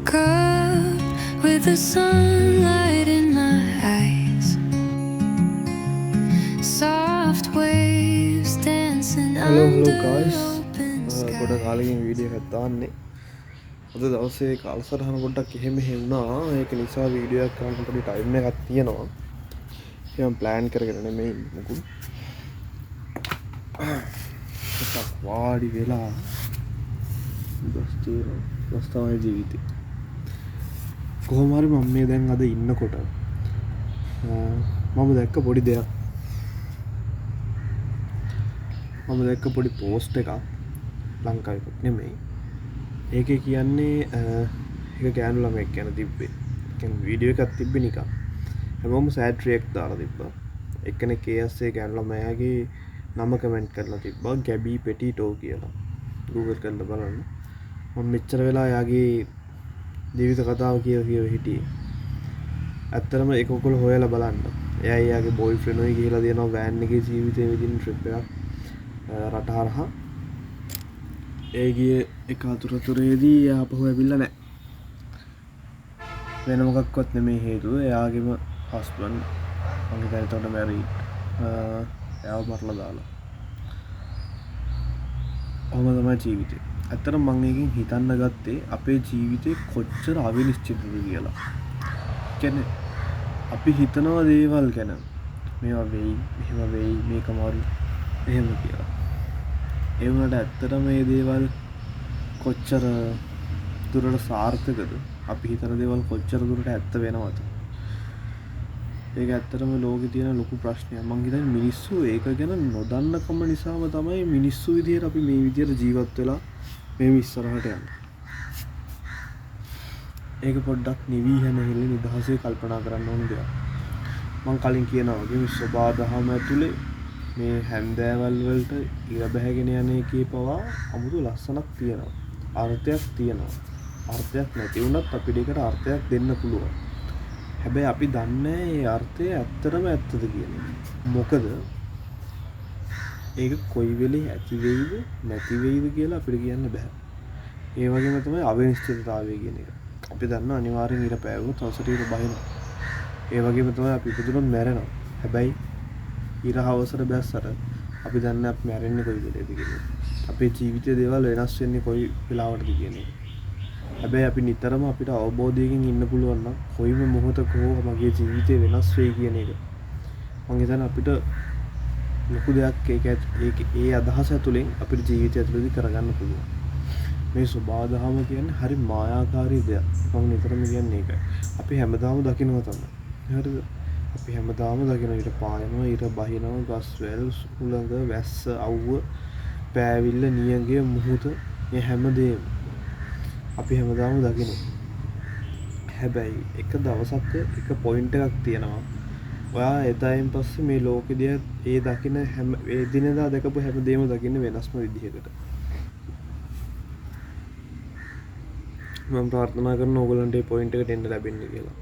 woke up with the sunlight in my eyes, soft waves dancing hello under guys open ගොඩ sky. කාලෙකින් video එකක් දාන්නේ. අද දවසේ කාලසටහන පොඩ්ඩක් එහෙම වුණා. ඒක නිසා වීඩියෝ එකක් කරන්න පොඩි ටයිම් එකක් තියෙනවා. මම ප්ලෑන් කරගෙන නෙමෙයි මුකුත්. එකක් වාඩි වෙලා බස් තමයි ජීවිතේ. කොහොම හරි මම මේ දැන් අද ඉන්නකොට මම දැක්ක පොඩි දෙයක්. මම දැක්ක පොඩි පෝස්ට් එකක් ලංකාවේ නෙමෙයි. ඒකේ කියන්නේ එක ගෑනු ළමෙක් ගැන තිබ්බේ. කියන්නේ වීඩියෝ එකක් තිබ්බේ නිකන්. හැමෝම සෑඩ් රියැක්ට් දාලා තිබ්බා. එක්කෙනෙක් KSA ගෑනු ළමයාගේ නම කමෙන්ට් කරලා තිබ්බා ගැබී පෙටිටෝ කියලා. Google කරලා බලන්න. මම මෙච්චර වෙලා යාගේ ජීවිත කතාව කියව හිටියේ. ඇත්තටම ඒක ඔයගොල්ලෝ හොයලා බලන්න. එයා යාගේ බොයිෆ්‍රෙන්ඩ් ඔය ගිහලා දෙනවා වෑන් එකේ ජීවිතේ විදින ට්‍රිප් එකක් රට හරහා. ඒ ගියේ එක අතුරතුරේදී ආපහු ඇවිල්ලා නැහැ. වෙන මොකක්වත් නෙමෙයි හේතුව. එයාගේම හස්බන්ඩ් මං හිතන්නේ එතකොට මැරීඩ්. එයාව මරලා දාලා. ඔහොම තමයි ජීවිතේ. ඇත්තටම මම එකකින් හිතන්න ගත්තේ අපේ ජීවිතේ කොච්චර අවිනිශ්චිතද කියලා. කියන්නේ අපි හිතනවා දේවල් ගැන මේවා වෙයි, මෙහෙම වෙයි, මේක මාරු එහෙම කියලා. ඒ වුණාට ඇත්තටම මේ දේවල් කොච්චර දුරට සාර්ථකද? අපි හිතන දේවල් කොච්චර දුරට ඇත්ත වෙනවද? ඒක ඇත්තටම ලෝකේ තියෙන ලොකු ප්‍රශ්නයක්. මං හිතන්නේ මිනිස්සු ඒක ගැන නොදන්නකම නිසාම තමයි මිනිස්සු විදියට අපි මේ විදියට ජීවත් වෙලා මේ ඉස්සරහට යන්නේ. ඒක පොඩ්ඩක් නිවි හැනෙහිලි නිදහසේ කල්පනා කරන්න ඕන දෙයක්. මං කලින් කියනවා වගේ මේ සබා දහම ඇතුලේ මේ හැන්දෑවල් වලට ඉර බැහැගෙන යන එකේ පවා අමුතු ලස්සනක් තියෙනවා. අර්ථයක් තියෙනවා. අර්ථයක් නැති වුණත් අපිට ඒකට අර්ථයක් දෙන්න පුළුවන්. හැබැයි අපි දන්නේ ඒ අර්ථය ඇත්තටම ඇත්තද කියන එක. මොකද ඒක කොයි වෙලේ ඇති වෙයිද නැති වෙයිද කියලා අපිට කියන්න බෑ. ඒ වගේම තමයි අවිනිශ්චිතතාවය කියන එක. අපි දන්නවා අනිවාර්යෙන් ඉර පෑවුවොත් හවසට ඉර බහිනවා. ඒ වගේම තමයි අපි ඉපදුනොත් මැරෙනවා. හැබැයි ඉර හවසට බැස්සට අපි දන්නේ අපි මැරෙන්නේ කොයි වෙලේද කියලා. අපේ ජීවිතයේ දේවල් වෙනස් වෙන්නේ කොයි වෙලාවටද කියන එක. හැබැයි අපි නිතරම අපිට අවබෝධයකින් ඉන්න පුළුවන් නම් කොයිම මොහොතක හෝ මගේ ජීවිතේ වෙනස් වෙයි කියන එක. මම හිතන්නේ අපිට ලොකු දෙයක් ඒක ඒ අදහස ඇතුලෙන් අපේ ජීවිතය ඇතුළතදී කරගන්න පුළුවන්. මේ සබාදහම කියන්නේ හරි මායාකාරී දෙයක්. මම නිතරම කියන්නේ ඒකයි. අපි හැමදාම දකිනවා තමයි. හරිද? අපි හැමදාම දකිනවා ඊට පායනවා, ඊට බහිනවා, ගස් වැල්, උලඟ, වැස්ස, අවුව, පෑවිල්ල, නියඟය, මුහුත මේ හැමදේම අපි හැමදාම දකිනවා. හැබැයි එක දවසක් එක පොයින්ට් එකක් තියෙනවා. ඔයා එදායින් පස්සේ මේ ලෝකෙදී ඒ දකින හැම ඒ දිනදා දැකපු හැමදේම දකින්න වෙනස්ම විදිහකට. මම ප්‍රාර්ථනා කරනවා ඕගොල්ලන්ට මේ පොයින්ට් එකට එන්න ලැබෙන්න කියලා.